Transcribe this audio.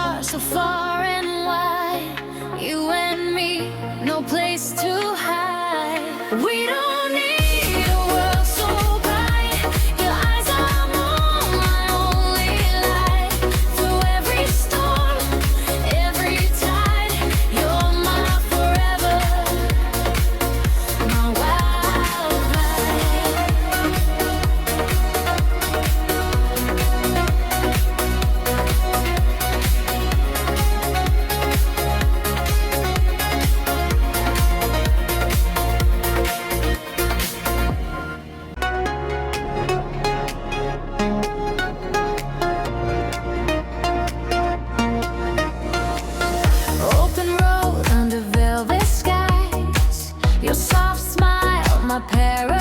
are so far and wide. You and me, no place to hide. We don't need a world so bright. Your eyes are my only light. Through every storm, every tide, you're my forever, my wild ride. Open road under velvet skies. Your soft smile, my paradise.